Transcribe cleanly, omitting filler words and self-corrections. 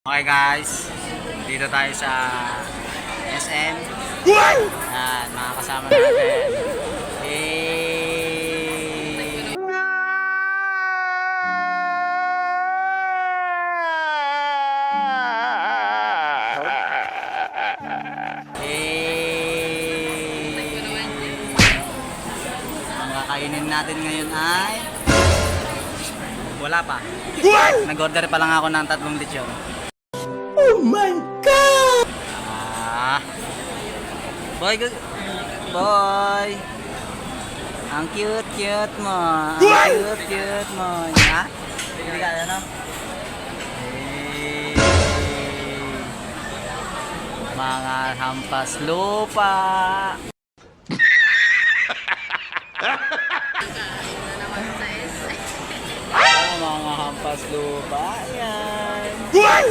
Okay guys, dito tayo sa SM. Yan, mga kasama natin. Hey! Hey! Ang kakainin natin ngayon ay wala pa. Nag-order pa lang ako ng 3 lechon. Oh my God! Boy, boy. Ang cute mo. Ang cute mo. Ha? Hindi ka ano? Hey. Mga hampas lupa. Mga hampas lupa. Yan.